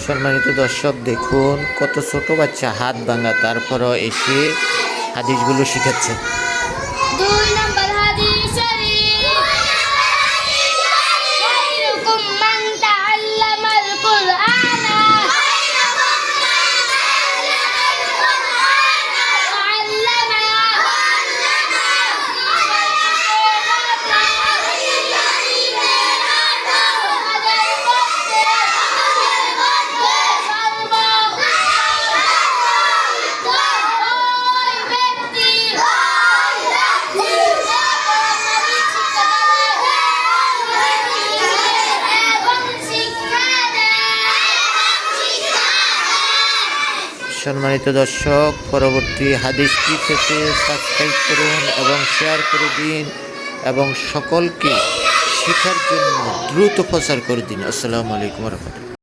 সম্মানিত দর্শক, দেখুন কত ছোট বাচ্চা হাত ভাঙা, তারপরও এসে হাদিসগুলো শিখাচ্ছে। 2 নম্বর হাদিস শরীফ, খায়রুকুম মান তাআল্লামাল কুরআনা সম্মানিত দর্শক, পরবর্তী হাদিসটি পেতে সাবস্ক্রাইব করুন এবং শেয়ার করে দিন এবং সকলকে শেখার জন্য দ্রুত প্রচার করে দিন। আসসালামু আলাইকুম ওয়া রাহমাতুল্লাহ।